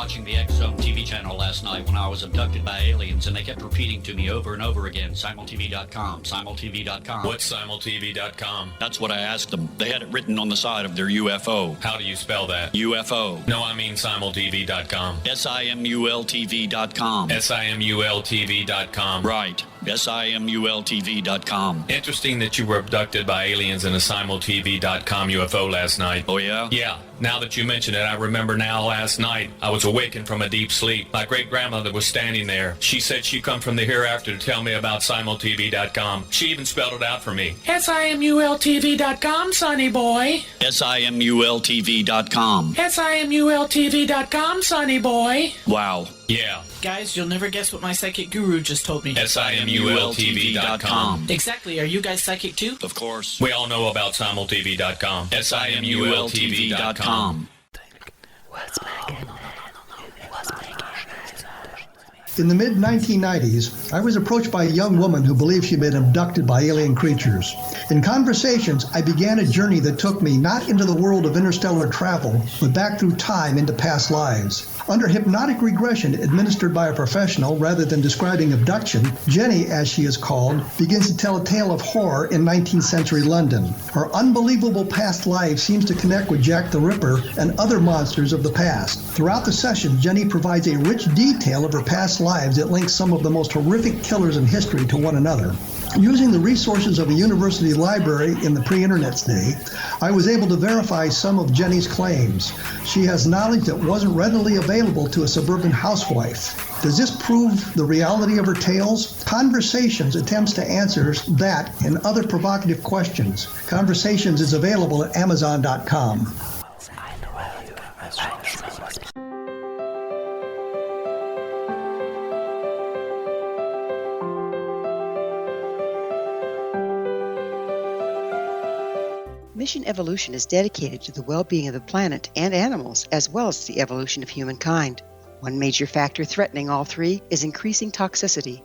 watching the X Zone TV channel last night when I was abducted by aliens, and they kept repeating to me over and over again, simultv.com, simultv.com. What's simultv.com? That's what I asked them. They had it written on the side of their UFO. How do you spell that? UFO. No, I mean simultv.com. simultv.com. simultv.com. Right. simultv.com. Interesting that you were abducted by aliens in a simultv.com UFO last night. Oh, yeah? Yeah. Now that you mention it, I remember now last night I was awakened from a deep sleep. My great-grandmother was standing there. She said she'd come from the hereafter to tell me about simultv.com. She even spelled it out for me. simultv.com, sonny boy. simultv.com. simultv.com, sonny boy. Wow. Yeah. Guys, you'll never guess what my psychic guru just told me. simultv.com. Exactly. Are you guys psychic too? Of course. We all know about simultv.com. simultv.com. In the mid-1990s, I was approached by a young woman who believed she'd been abducted by alien creatures. In conversations, I began a journey that took me not into the world of interstellar travel, but back through time into past lives. Under hypnotic regression administered by a professional rather than describing abduction, Jenny, as she is called, begins to tell a tale of horror in 19th century London. Her unbelievable past life seems to connect with Jack the Ripper and other monsters of the past. Throughout the session, Jenny provides a rich detail of her past lives that links some of the most horrific killers in history to one another. Using the resources of a university library in the pre-internet's day, I was able to verify some of Jenny's claims. She has knowledge that wasn't readily available to a suburban housewife. Does this prove the reality of her tales? Conversations attempts to answer that and other provocative questions. Conversations is available at Amazon.com. Mission Evolution is dedicated to the well-being of the planet and animals, as well as the evolution of humankind. One major factor threatening all three is increasing toxicity.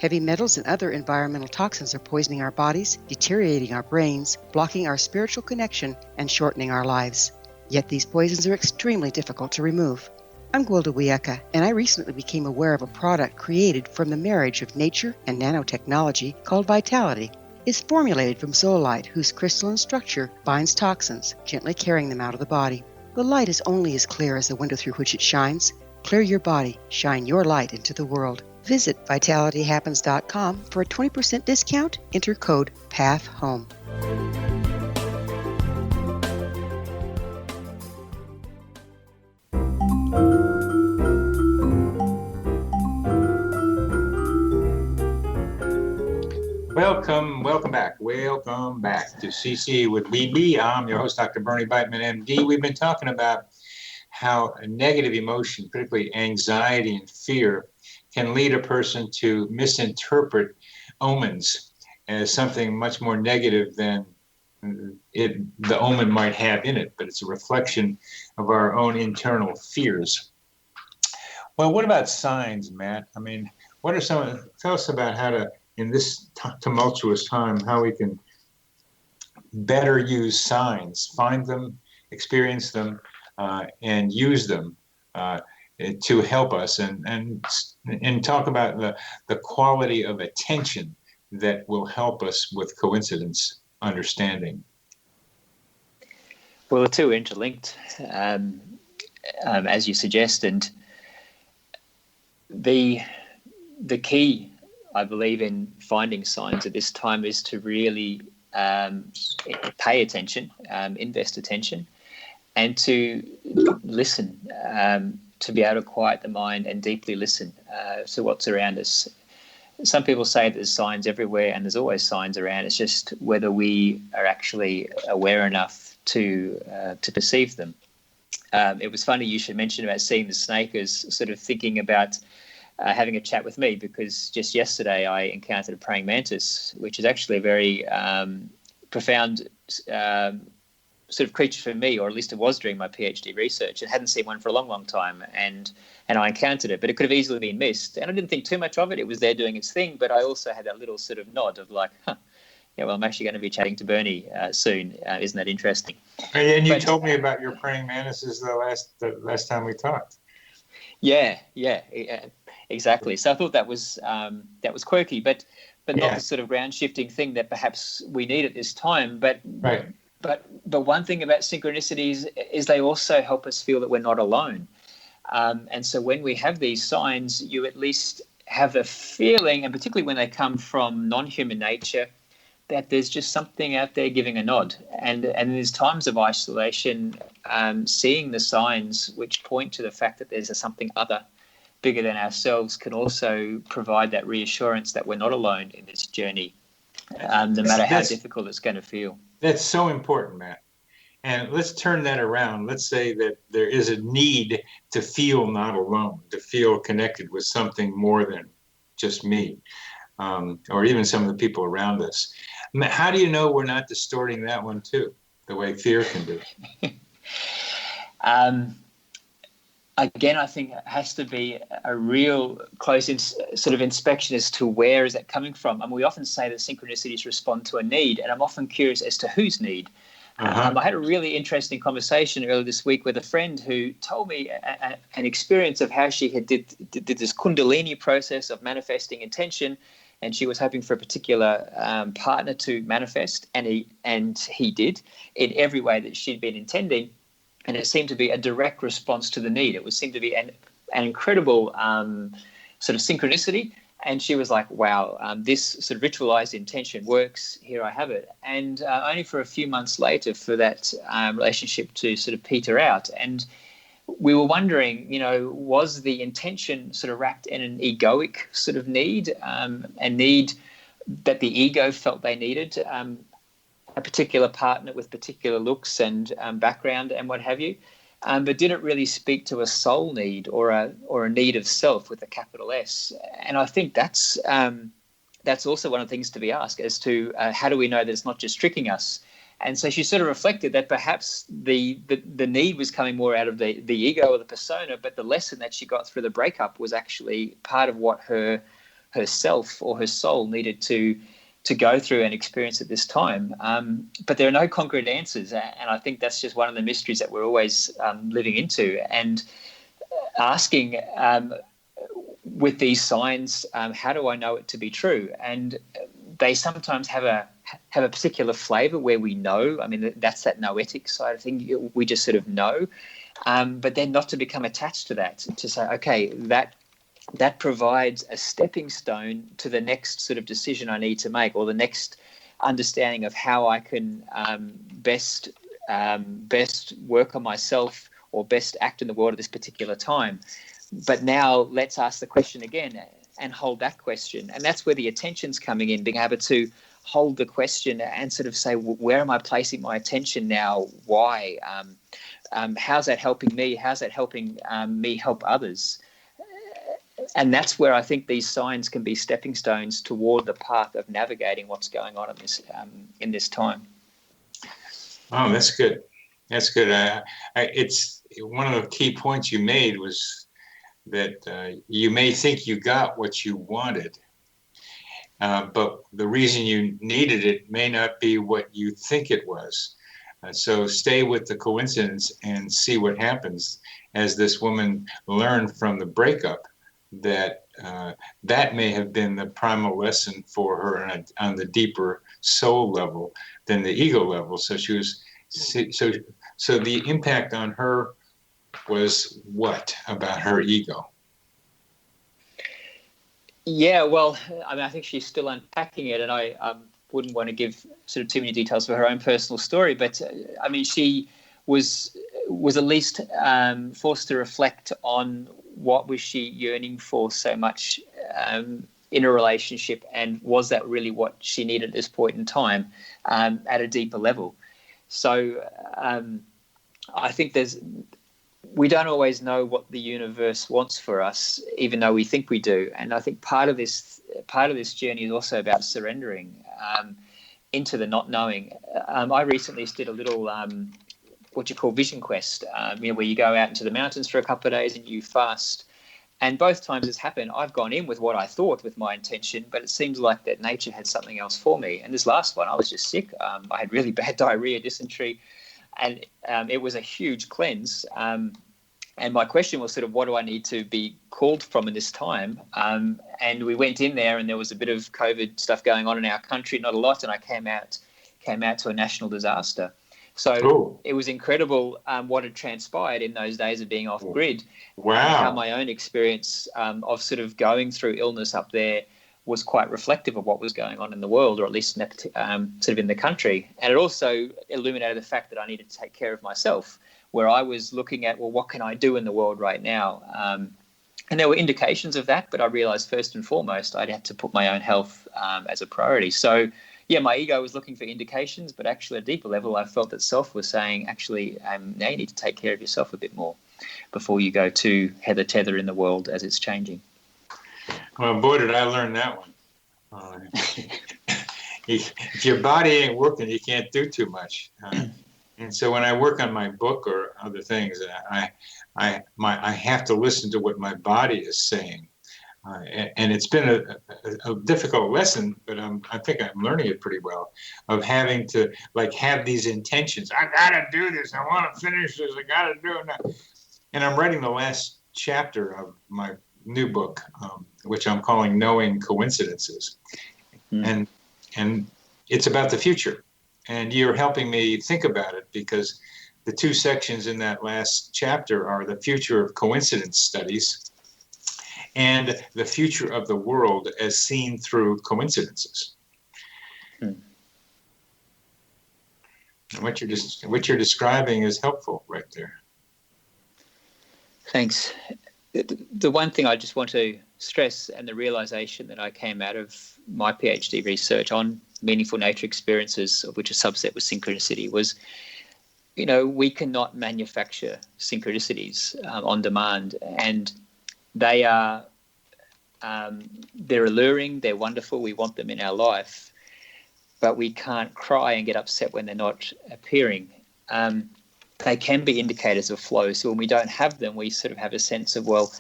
Heavy metals and other environmental toxins are poisoning our bodies, deteriorating our brains, blocking our spiritual connection, and shortening our lives. Yet these poisons are extremely difficult to remove. I'm Gwilda Wiyaka, and I recently became aware of a product created from the marriage of nature and nanotechnology called Vitality. It's formulated from zoolite, whose crystalline structure binds toxins, gently carrying them out of the body. The light is only as clear as the window through which it shines. Clear your body, shine your light into the world. Visit vitalityhappens.com for a 20% discount. Enter code PATHHOME. Welcome back to CC with BB. I'm your host, Dr. Bernie Beitman, MD. We've been talking about how a negative emotion, particularly anxiety and fear, can lead a person to misinterpret omens as something much more negative than the omen might have in it, but it's a reflection of our own internal fears. Well, what about signs, Matt? I mean, what are tell us about how to, in this tumultuous time, how we can better use signs, find them, experience them, and use them to help us, and talk about the quality of attention that will help us with coincidence understanding. Well, the two are interlinked, as you suggest, and the key, I believe, in finding signs at this time is to really pay attention, invest attention, and to listen, to be able to quiet the mind and deeply listen to what's around us. Some people say that there's signs everywhere, and there's always signs around. It's just whether we are actually aware enough to perceive them. It was funny you should mention about seeing the snake as sort of thinking about having a chat with me, because just yesterday I encountered a praying mantis, which is actually a very profound sort of creature for me, or at least it was during my PhD research. I hadn't seen one for a long, long time, and I encountered it, but it could have easily been missed. And I didn't think too much of it. It was there doing its thing, but I also had that little sort of nod of like, yeah, well, I'm actually going to be chatting to Bernie soon. Isn't that interesting? And you told me about your praying mantises the last time we talked. Yeah, exactly. So I thought that was quirky, but not the sort of ground shifting thing that perhaps we need at this time. But one thing about synchronicities is they also help us feel that we're not alone. And so when we have these signs, you at least have a feeling, and particularly when they come from non-human nature, that there's just something out there giving a nod. And in these times of isolation, seeing the signs which point to the fact that there's something other, bigger than ourselves, can also provide that reassurance that we're not alone in this journey, no matter how difficult it's going to feel. That's so important, Matt. And let's turn that around. Let's say that there is a need to feel not alone, to feel connected with something more than just me, or even some of the people around us. How do you know we're not distorting that one too, the way fear can do? Again, I think it has to be a real close sort of inspection as to where is that coming from. And we often say that synchronicities respond to a need, and I'm often curious as to whose need. I had a really interesting conversation earlier this week with a friend who told me an experience of how she had did this Kundalini process of manifesting intention, and she was hoping for a particular partner to manifest, and he did in every way that she'd been intending, and it seemed to be a direct response to the need. It seemed to be an incredible sort of synchronicity. And she was like, wow, this sort of ritualized intention works. Here I have it. And only for a few months later for that relationship to sort of peter out. And we were wondering, was the intention sort of wrapped in an egoic sort of need, a need that the ego felt they needed, a particular partner with particular looks and background and what have you. But didn't really speak to a soul need or a need of self with a capital S. And I think that's also one of the things to be asked as to how do we know that it's not just tricking us. And so she sort of reflected that perhaps the need was coming more out of the ego or the persona, but the lesson that she got through the breakup was actually part of what her self or her soul needed to go through and experience at this time. But there are no concrete answers. And I think that's just one of the mysteries that we're always living into. And asking with these signs, how do I know it to be true? And they sometimes have a particular flavor where we know. I mean, that's that noetic side of things. We just sort of know. But then not to become attached to that, to say, okay, that provides a stepping stone to the next sort of decision I need to make, or the next understanding of how I can best work on myself or best act in the world at this particular time. But now let's ask the question again and hold that question. And that's where the attention's coming in, being able to hold the question and sort of say, where am I placing my attention now? Why? How's that helping me? How's that helping me help others? And that's where I think these signs can be stepping stones toward the path of navigating what's going on in this time. Oh, that's good. That's good. It's one of the key points you made was that you may think you got what you wanted, but the reason you needed it may not be what you think it was. So stay with the coincidence and see what happens, as this woman learned from the breakup that that may have been the primal lesson for her on the deeper soul level than the ego level. So she was so the impact on her was what about her ego? Yeah, well, I mean, I think she's still unpacking it, and I wouldn't want to give sort of too many details for her own personal story, but I mean, she was at least forced to reflect on what was she yearning for so much in a relationship, and was that really what she needed at this point in time at a deeper level? So I think we don't always know what the universe wants for us, even though we think we do. And I think part of this journey is also about surrendering into the not knowing. I recently did a little what you call vision quest, where you go out into the mountains for a couple of days and you fast. And both times it's happened, I've gone in with what I thought with my intention, but it seems like that nature had something else for me. And this last one, I was just sick. I had really bad diarrhea, dysentery, and it was a huge cleanse. And my question was sort of, what do I need to be called from in this time? And we went in there, and there was a bit of COVID stuff going on in our country, not a lot, and I came out to a national disaster. So It was incredible what had transpired in those days of being off grid. Wow. How my own experience of sort of going through illness up there was quite reflective of what was going on in the world, or at least sort of in the country. And it also illuminated the fact that I needed to take care of myself, where I was looking at, well, what can I do in the world right now? And there were indications of that, but I realized first and foremost, I'd have to put my own health as a priority. So, yeah, my ego was looking for indications, but actually at a deeper level, I felt that self was saying, actually, now you need to take care of yourself a bit more before you go too tether in the world as it's changing. Well, boy, did I learn that one. If your body ain't working, you can't do too much. And so when I work on my book or other things, I have to listen to what my body is saying. And it's been a difficult lesson, but I think I'm learning it pretty well, of having to have these intentions. I gotta do this. I want to finish this. I gotta do it now. And I'm writing the last chapter of my new book, which I'm calling Knowing Coincidences. And it's about the future. And you're helping me think about it, because the two sections in that last chapter are the future of coincidence studies and the future of the world as seen through coincidences. And what you're describing is helpful right there. Thanks. The one thing I just want to stress, and the realization that I came out of my PhD research on meaningful nature experiences, of which a subset was synchronicity, was, we cannot manufacture synchronicities on demand, and they are they're alluring, they're wonderful, we want them in our life, but we can't cry and get upset when they're not appearing. They can be indicators of flow. So when we don't have them, we sort of have a sense of, well,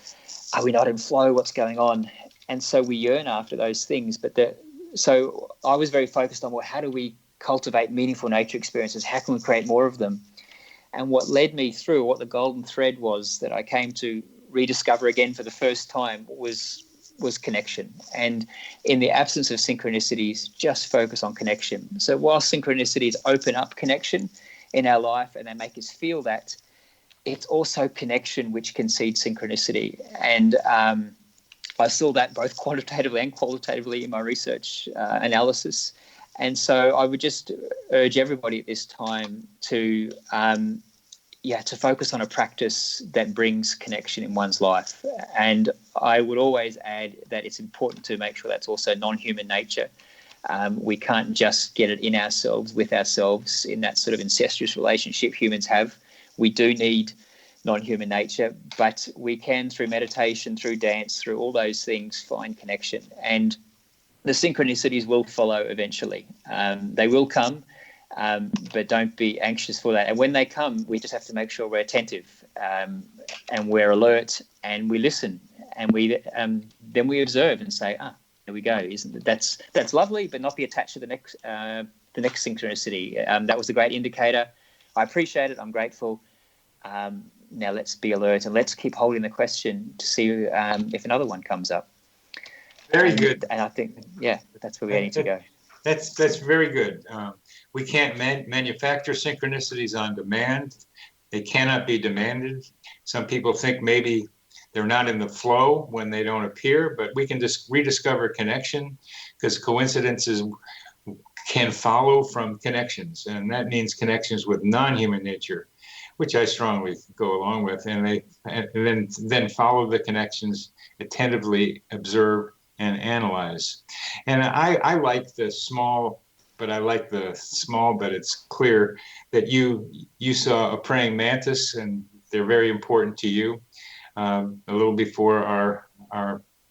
are we not in flow? What's going on? And so we yearn after those things. So I was very focused on, well, how do we cultivate meaningful nature experiences? How can we create more of them? And what led me through, what the golden thread was that I came to rediscover again for the first time was connection. And in the absence of synchronicities, just focus on connection. So while synchronicities open up connection in our life and they make us feel that, it's also connection which concedes synchronicity. And I saw that both quantitatively and qualitatively in my research analysis. And so I would just urge everybody at this time to focus on a practice that brings connection in one's life. And I would always add that it's important to make sure that's also non-human nature. We can't just get it in ourselves, with ourselves, in that sort of incestuous relationship humans have. We do need non-human nature, but we can, through meditation, through dance, through all those things, find connection. And the synchronicities will follow eventually. They will come, but don't be anxious for that. And when they come, we just have to make sure we're attentive and we're alert and we listen, and then we observe and say, there we go. Isn't that's lovely, but not be attached to the next synchronicity. That was a great indicator. I appreciate it. I'm grateful. Now let's be alert and let's keep holding the question to see if another one comes up. Very good. And I think, that's where we need to go. That's very good. We can't manufacture synchronicities on demand. They cannot be demanded. Some people think maybe they're not in the flow when they don't appear, but we can just rediscover connection, because coincidences can follow from connections, and that means connections with non-human nature, which I strongly go along with, and then follow the connections, attentively observe and analyze. And I like the small, but it's clear that you saw a praying mantis, and they're very important to you. A little before our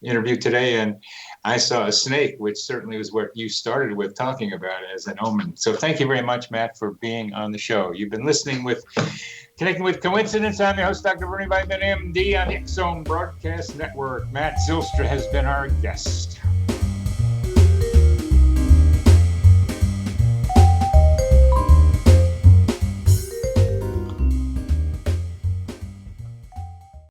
interview today, and I saw a snake, which certainly was what you started with talking about as an omen. So thank you very much, Matt, for being on the show. You've been listening with Connecting with Coincidence. I'm your host, Dr. Bernie Beitman, MD, on the X Zone Broadcast Network. Matt Zylstra has been our guest.